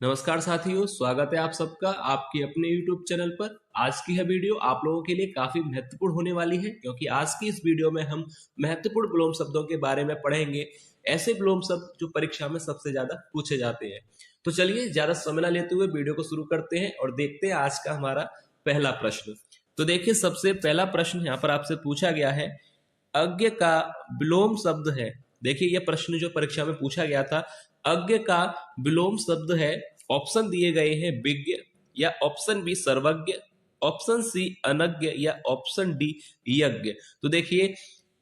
नमस्कार साथियों, स्वागत है आप सबका आपके अपने YouTube चैनल पर। आज की यह वीडियो आप लोगों के लिए काफी महत्वपूर्ण होने वाली है, क्योंकि आज की इस वीडियो में हम महत्वपूर्ण विलोम शब्दों के बारे में पढ़ेंगे। ऐसे विलोम शब्द जो परीक्षा में सबसे ज्यादा पूछे जाते हैं। तो चलिए ज्यादा समय न लेते हुए वीडियो को शुरू करते हैं और देखते हैं आज का हमारा पहला प्रश्न। तो देखिए, सबसे पहला प्रश्न यहाँ पर आपसे पूछा गया है, अज्ञ का विलोम शब्द है। देखिए, यह प्रश्न जो परीक्षा में पूछा गया था, अज्ञ का विलोम शब्द है। ऑप्शन दिए गए हैं विज्ञ, या ऑप्शन बी सर्वज्ञ, ऑप्शन सी अनज्ञ, या ऑप्शन डी यज्ञ। तो देखिए,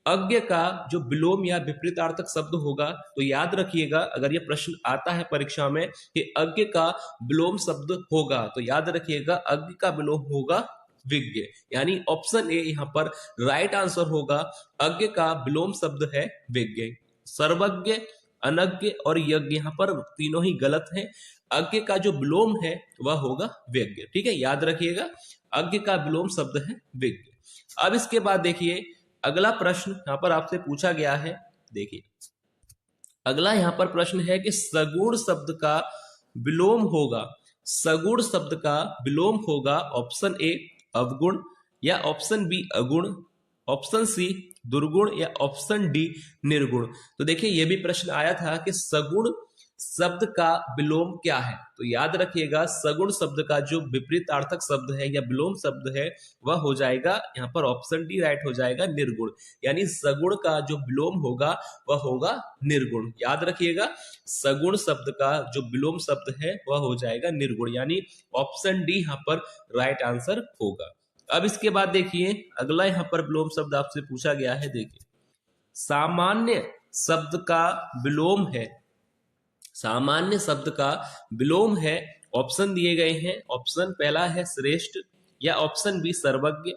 अज्ञ का जो विलोम या विपरीतार्थक शब्द होगा, तो याद रखिएगा, अगर ये प्रश्न आता है परीक्षा में कि अज्ञ का विलोम शब्द होगा, तो याद रखिएगा अज्ञ का विलोम होगा विज्ञ, यानी ऑप्शन ए यहाँ पर राइट आंसर होगा। अज्ञ का विलोम शब्द है विज्ञ। सर्वज्ञ, अनज्ञ और यज्ञ यहाँ पर तीनों ही गलत हैं। अज्ञ का जो विलोम है वह होगा विज्ञ। ठीक है, याद रखिएगा, अज्ञ का विलोम शब्द है विज्ञ। अब इसके बाद देखिए, अगला प्रश्न यहाँ पर आपसे पूछा गया है। देखिए, अगला यहाँ पर प्रश्न है कि सगुण शब्द का विलोम होगा। सगुण शब्द का विलोम होगा ऑप्शन ए अवगुण, या ऑप्शन बी अगुण, ऑप्शन सी दुर्गुण, या ऑप्शन डी निर्गुण। तो देखिए, यह भी प्रश्न आया था कि सगुण शब्द का विलोम क्या है। तो याद रखिएगा, सगुण शब्द का जो विपरीतार्थक शब्द है या विलोम शब्द है वह हो जाएगा यहाँ पर ऑप्शन डी राइट हो जाएगा निर्गुण, यानी सगुण का जो विलोम होगा वह होगा निर्गुण। याद रखिएगा, सगुण शब्द का जो विलोम शब्द है वह हो जाएगा निर्गुण, यानी ऑप्शन डी यहाँ पर राइट आंसर होगा। अब इसके बाद देखिए, अगला यहाँ पर विलोम शब्द आपसे पूछा गया है। देखिए, सामान्य शब्द का विलोम है। सामान्य शब्द का विलोम है। ऑप्शन दिए गए हैं। ऑप्शन पहला है श्रेष्ठ, या ऑप्शन बी सर्वज्ञ,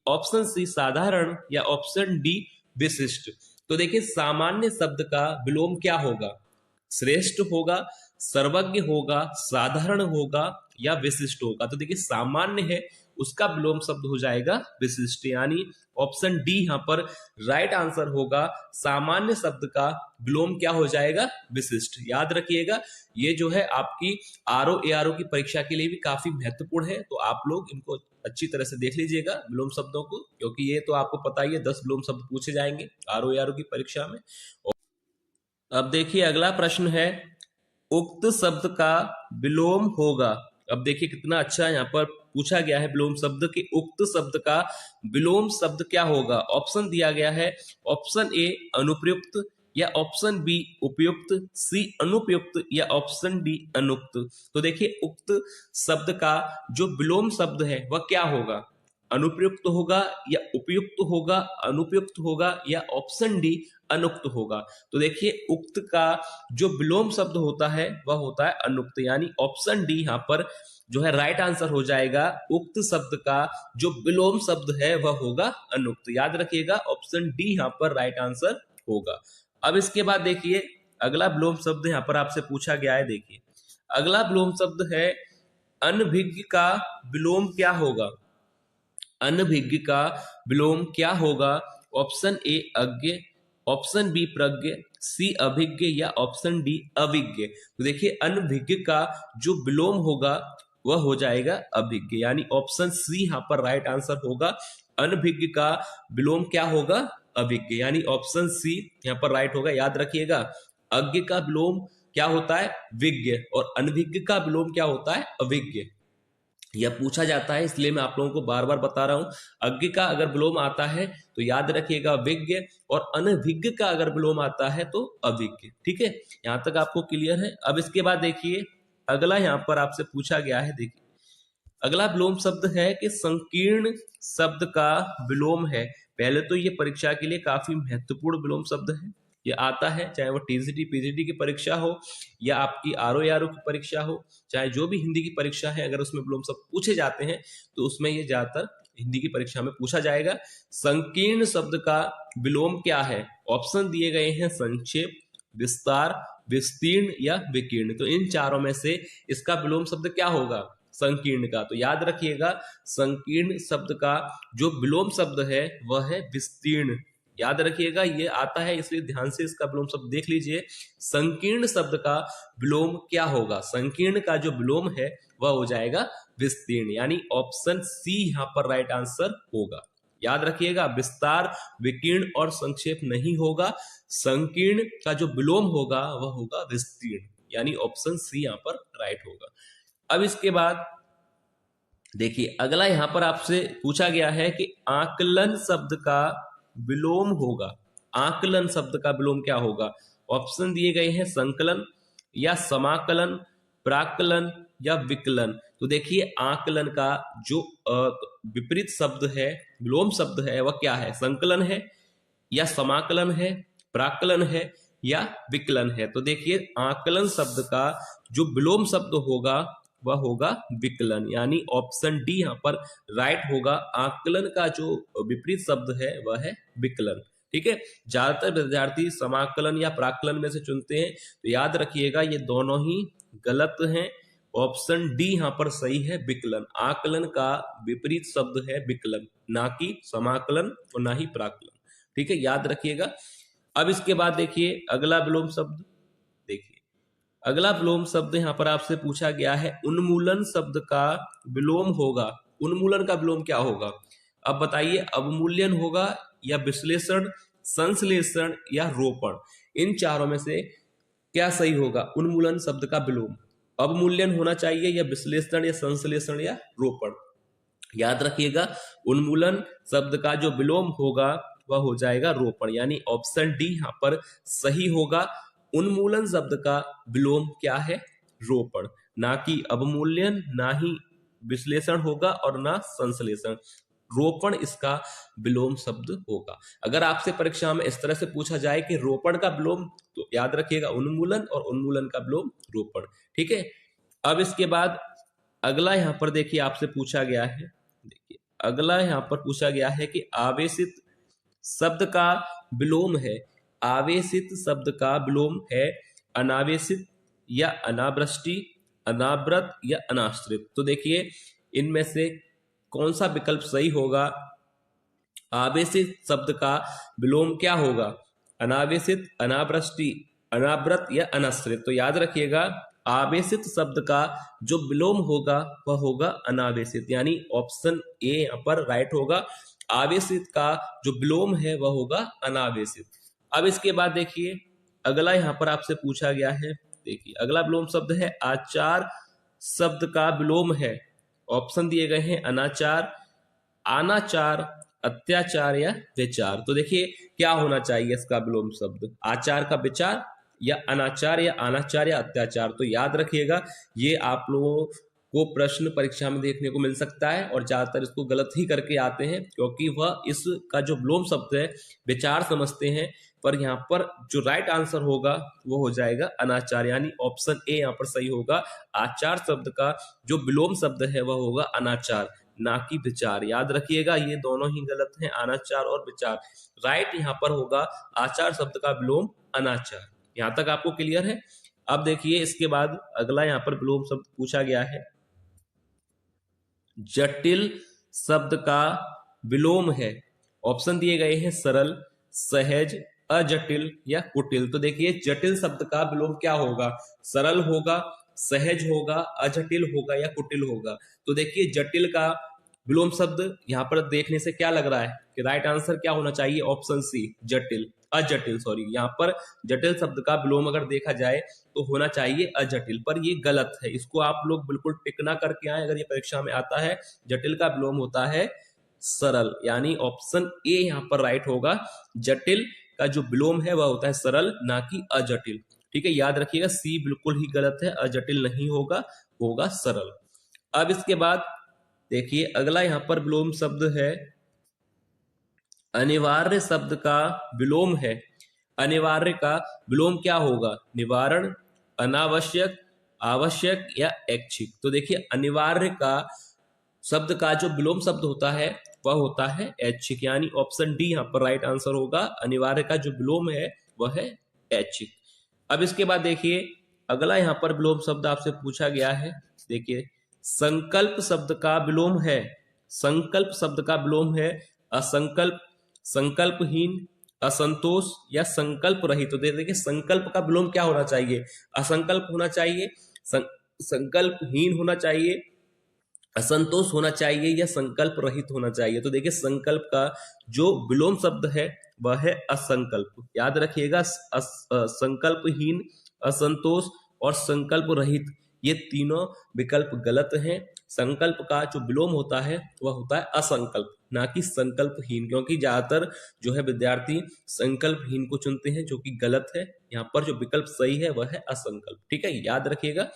ऑप्शन सी साधारण, या ऑप्शन डी विशिष्ट। तो देखिए, सामान्य शब्द का विलोम क्या होगा? श्रेष्ठ होगा, सर्वज्ञ होगा, साधारण होगा, या विशिष्ट होगा। तो देखिए, सामान्य है, उसका विलोम शब्द हो जाएगा विशिष्ट, यानी ऑप्शन डी यहाँ पर राइट आंसर होगा। सामान्य शब्द का विलोम क्या हो जाएगा? विशिष्ट। याद रखिएगा, ये जो है आपकी आरओ एआरओ की परीक्षा के लिए भी काफी महत्वपूर्ण है, तो आप लोग इनको अच्छी तरह से देख लीजिएगा विलोम शब्दों को, क्योंकि ये तो आपको पता ही है 10 विलोम शब्द पूछे जाएंगे आरओ एआरओ की परीक्षा में। अब देखिए, अगला प्रश्न है, उक्त शब्द का विलोम होगा। अब देखिए, कितना अच्छा यहाँ पर पूछा गया है विलोम शब्द के उक्त शब्द का विलोम शब्द क्या होगा। ऑप्शन दिया गया है, ऑप्शन ए अनुप्रयुक्त, या ऑप्शन बी उपयुक्त, सी अनुपयुक्त, या ऑप्शन डी अनुक्त। तो देखिए, उक्त शब्द का जो विलोम शब्द है वह क्या होगा? अनुप्रयुक्त होगा, या उपयुक्त होगा, अनुपयुक्त होगा, या ऑप्शन डी अनुक्त होगा। तो देखिए, उक्त का जो विलोम शब्द होता है वह होता है अनुक्त, यानी ऑप्शन डी यहाँ पर जो है राइट आंसर हो जाएगा। उक्त शब्द का जो विलोम शब्द है वह होगा अनुक्त। याद रखिएगा, ऑप्शन डी यहाँ पर राइट आंसर होगा। अब इसके बाद देखिए, अगला विलोम शब्द यहाँ पर आपसे पूछा गया है। देखिए, अगला विलोम शब्द है अनभिज्ञ का विलोम क्या होगा? अनभिज्ञ का विलोम क्या होगा? ऑप्शन ए अज्ञ, ऑप्शन बी प्रज्ञ, सी अभिज्ञ, या ऑप्शन डी अविज्ञ। तो देखिए, अनभिज्ञ का जो विलोम होगा वह हो जाएगा अभिज्ञ, यानी ऑप्शन सी यहाँ पर राइट आंसर होगा। अनभिज्ञ का विलोम क्या होगा? अभिज्ञ, यानी ऑप्शन सी यहाँ पर राइट होगा। याद रखिएगा, अज्ञ का विलोम क्या होता है? विज्ञ, और अनभिज्ञ का विलोम क्या होता है? अभिज्ञ। यह पूछा जाता है, इसलिए मैं आप लोगों को बार बार बता रहा हूं। अज्ञ का अगर विलोम आता है तो याद रखिएगा विज्ञ, और अनभिज्ञ का अगर विलोम आता है तो अभिज्ञ। ठीक है, यहां तक आपको क्लियर है। अब इसके बाद देखिए, अगला यहां पर आपसे पूछा गया है। देखिए, अगला विलोम शब्द है कि संकीर्ण शब्द का विलोम है। पहले तो ये परीक्षा के लिए काफी महत्वपूर्ण विलोम शब्द है। ये आता है, चाहे वो टीजीटी पीजीटी की परीक्षा हो या आपकी आरओ एआरओ की परीक्षा हो, चाहे जो भी हिंदी की परीक्षा है, अगर उसमें विलोम शब्द पूछे जाते हैं तो उसमें ये ज्यादातर हिंदी की परीक्षा में पूछा जाएगा। संकीर्ण शब्द का विलोम क्या है? ऑप्शन दिए गए हैं संक्षेप, विस्तार, विस्तीर्ण, या विकीर्ण। तो इन चारों में से इसका विलोम शब्द क्या होगा? संकीर्ण का। तो याद रखिएगा, संकीर्ण शब्द का जो विलोम शब्द है वह है विस्तीर्ण। याद रखिएगा ये आता है, इसलिए ध्यान से इसका विलोम शब्द देख लीजिए। संकीर्ण शब्द का विलोम क्या होगा? संकीर्ण का जो विलोम है वह हो जाएगा विस्तीर्ण, यानी ऑप्शन सी यहाँ पर राइट आंसर होगा। याद रखिएगा, विस्तार, विकीर्ण और संक्षेप नहीं होगा। संकीर्ण का जो विलोम होगा वह होगा विस्तीर्ण, यानी ऑप्शन सी यहाँ पर राइट होगा। अब इसके बाद देखिए अगला यहां पर आपसे पूछा गया है कि आकलन शब्द का विलोम होगा। आकलन शब्द का विलोम क्या होगा? ऑप्शन दिए गए हैं संकलन या समाकलन, प्राकलन या विकलन। तो देखिए आकलन का जो विपरीत शब्द है, विलोम शब्द है, वह क्या है? संकलन है या समाकलन है, प्राकलन है या विकलन है। तो देखिए आकलन शब्द का जो विलोम शब्द होगा वह होगा विकलन, यानी ऑप्शन डी यहाँ पर राइट होगा। आकलन का जो विपरीत शब्द है वह है विकलन। ठीक है, ज्यादातर विद्यार्थी समाकलन या प्राकलन में से चुनते हैं, तो याद रखिएगा ये दोनों ही गलत हैं। ऑप्शन डी यहाँ पर सही है, विकलन। आकलन का विपरीत शब्द है विकलन, ना कि समाकलन और ना ही प्राकलन। ठीक है, याद रखिएगा। अब इसके बाद देखिए अगला विलोम शब्द, देखिए अगला विलोम शब्द यहाँ पर आपसे पूछा गया है उन्मूलन शब्द का विलोम होगा। उन्मूलन का विलोम क्या होगा? अब बताइए, अवमूल्यन होगा या विश्लेषण, संश्लेषण या रोपण? इन चारों में से क्या सही होगा? उन्मूलन शब्द का विलोम अवमूल्यन होना चाहिए या विश्लेषण या संश्लेषण या रोपण? याद रखिएगा, उन्मूलन शब्द का जो विलोम होगा वह हो जाएगा रोपण, यानी ऑप्शन डी यहाँ पर सही होगा। उन्मूलन शब्द का विलोम क्या है? रोपण, ना कि अवमूल्यन, ना ही विश्लेषण होगा और ना संश्लेषण। रोपण इसका विलोम शब्द होगा। अगर आपसे परीक्षा में इस तरह से पूछा जाए कि रोपण का विलोम, तो याद रखिएगा उन्मूलन, और उन्मूलन का विलोम रोपण। ठीक है, अब इसके बाद अगला यहां पर देखिए आपसे पूछा गया है, देखिए अगला यहां पर पूछा गया है कि आवेशित शब्द का विलोम है। आवेशित शब्द का विलोम है अनावेशित या अनावृष्टि, अनावृत या अनाश्रित। तो देखिए इनमें से कौन सा विकल्प सही होगा? आवेशित शब्द का विलोम क्या होगा? अनावेशित, अनावृष्टि, अनावृत या अनाश्रित। तो याद रखिएगा, आवेशित शब्द का जो विलोम होगा वह होगा अनावेशित, यानी ऑप्शन ए यहाँ पर राइट होगा। आवेशित का जो विलोम है वह होगा अनावेशित। अब इसके बाद देखिए अगला यहां पर आपसे पूछा गया है, देखिए अगला विलोम शब्द है आचार शब्द का विलोम है। ऑप्शन दिए गए हैं अनाचार, अनाचार, अत्याचार या विचार। तो देखिए क्या होना चाहिए इसका विलोम शब्द? आचार का विचार या अनाचार या अनाचार या अत्याचार। तो याद रखिएगा ये आप लोगों को प्रश्न परीक्षा में देखने को मिल सकता है, और ज्यादातर इसको गलत ही करके आते हैं, क्योंकि वह इसका जो विलोम शब्द है विचार समझते हैं, पर यहाँ पर जो राइट आंसर होगा वो हो जाएगा अनाचार, यानी ऑप्शन ए यहाँ पर सही होगा। आचार शब्द का जो विलोम शब्द है वह होगा अनाचार, ना कि विचार। याद रखिएगा ये दोनों ही गलत हैं, अनाचार और विचार। राइट यहाँ पर होगा आचार शब्द का विलोम अनाचार। यहाँ तक आपको क्लियर है? अब देखिए इसके बाद अगला यहाँ पर विलोम शब्द पूछा गया है, जटिल शब्द का विलोम है। ऑप्शन दिए गए हैं सरल, सहज, अजटिल या कुटिल। तो देखिए जटिल शब्द का विलोम क्या होगा? सरल होगा, सहज होगा, अजटिल होगा या कुटिल होगा। तो देखिए जटिल का विलोम शब्द यहाँ पर देखने से क्या लग रहा है कि राइट आंसर क्या होना चाहिए? ऑप्शन सी जटिल, अजटिल, सॉरी यहाँ पर जटिल शब्द का विलोम अगर देखा जाए तो होना चाहिए अजटिल, पर ये गलत है। इसको आप लोग बिल्कुल टिक ना करके आए अगर ये परीक्षा में आता है। जटिल का विलोम होता है सरल, यानी ऑप्शन ए यहाँ पर राइट होगा। जटिल का जो विलोम है वह होता है सरल, ना कि अजटिल। ठीक है, याद रखिएगा सी बिल्कुल ही गलत है, अजटिल नहीं होगा, होगा सरल। अब इसके बाद देखिए अगला यहाँ पर विलोम शब्द है अनिवार्य शब्द का विलोम है। अनिवार्य का विलोम क्या होगा? निवारण, अनावश्यक, आवश्यक या ऐच्छिक। तो देखिए अनिवार्य का शब्द का जो विलोम शब्द होता है वह होता है ऐच्छिक, यानी ऑप्शन डी यहाँ पर राइट आंसर होगा। अनिवार्य का जो विलोम है वह है ऐच्छिक। अब इसके बाद देखिए अगला यहाँ पर विलोम शब्द आपसे पूछा गया है, देखिए संकल्प शब्द का विलोम है। संकल्प शब्द का विलोम है असंकल्प, संकल्पहीन, असंतोष या संकल्प रहित। तो देखिए संकल्प का विलोम क्या होना चाहिए, असंकल्प होना चाहिए, संकल्पहीन होना चाहिए, असंतोष होना चाहिए या संकल्प रहित होना चाहिए। तो देखिए संकल्प का जो विलोम शब्द है वह है असंकल्प। याद रखिएगा संकल्पहीन, असंतोष और संकल्प रहित ये तीनों विकल्प गलत हैं। संकल्प का जो विलोम होता है वह होता है असंकल्प, ना कि संकल्पहीन, क्योंकि ज्यादातर जो है विद्यार्थी संकल्पहीन को चुनते हैं, जो कि गलत है। यहाँ पर जो विकल्प सही है वह है असंकल्प। ठीक है, याद रखिएगा।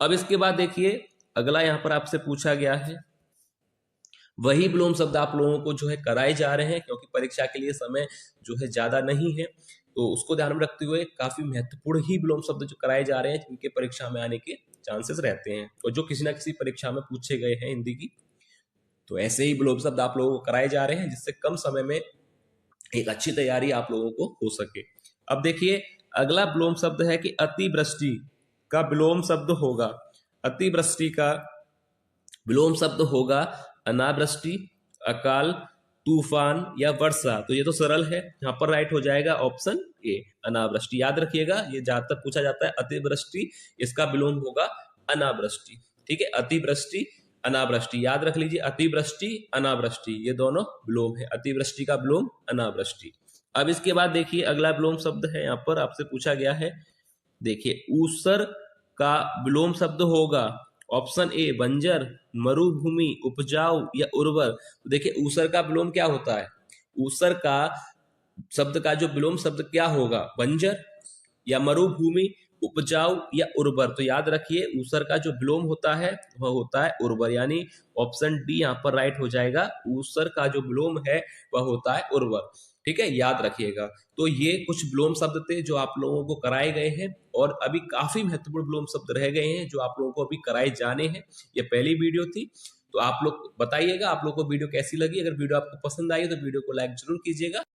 अब इसके बाद देखिए अगला यहाँ पर आपसे पूछा गया है, वही विलोम शब्द आप लोगों को जो है कराए जा रहे हैं, क्योंकि परीक्षा के लिए समय जो है ज्यादा नहीं है, तो उसको ध्यान में रखते हुए काफी महत्वपूर्ण ही विलोम शब्द जो कराए जा रहे हैं, जिनके परीक्षा में आने के चांसेस रहते हैं और जो किसी ना किसी परीक्षा में पूछे गए हैं हिंदी की। तो ऐसे ही विलोम शब्द आप लोगों को कराए जा रहे हैं, जिससे कम समय में एक अच्छी तैयारी आप लोगों को हो सके। अब देखिए अगला विलोम शब्द है कि अतिवृष्टि का विलोम शब्द होगा, अतिवृष्टि का विलोम शब्द होगा अनावृष्टि, अकाल, तूफान या वर्षा। तो ये तो सरल है, यहाँ पर राइट हो जाएगा ऑप्शन ए अनावृष्टि। याद रखिएगा ये ज्यादातर पूछा जाता है अतिवृष्टि, इसका विलोम होगा अनावृष्टि। ठीक है, अतिवृष्टि अनावृष्टि, याद रख लीजिए अतिवृष्टि अनावृष्टि ये दोनों विलोम है, अतिवृष्टि का विलोम अनावृष्टि। अब इसके बाद देखिए अगला विलोम शब्द है, यहाँ पर आपसे पूछा गया है, देखिए ऊसर का विलोम शब्द होगा ऑप्शन ए बंजर, मरुभूमि, उपजाऊ या उर्वर। तो देखिए ऊसर का विलोम क्या होता है, ऊसर का शब्द का जो विलोम शब्द क्या होगा, बंजर या मरुभूमि, उपजाऊ या उर्वर। तो याद रखिए ऊसर का जो विलोम होता है वह होता है उर्वर, यानी ऑप्शन डी यहाँ पर राइट हो जाएगा। ऊसर का जो विलोम है वह होता है उर्वर। ठीक है, याद रखिएगा। तो ये कुछ विलोम शब्द थे जो आप लोगों को कराए गए हैं, और अभी काफी महत्वपूर्ण विलोम शब्द रह गए हैं जो आप लोगों को अभी कराए जाने हैं। ये पहली वीडियो थी, तो आप लोग बताइएगा आप लोग को वीडियो कैसी लगी। अगर वीडियो आपको पसंद आई तो वीडियो को लाइक जरूर कीजिएगा।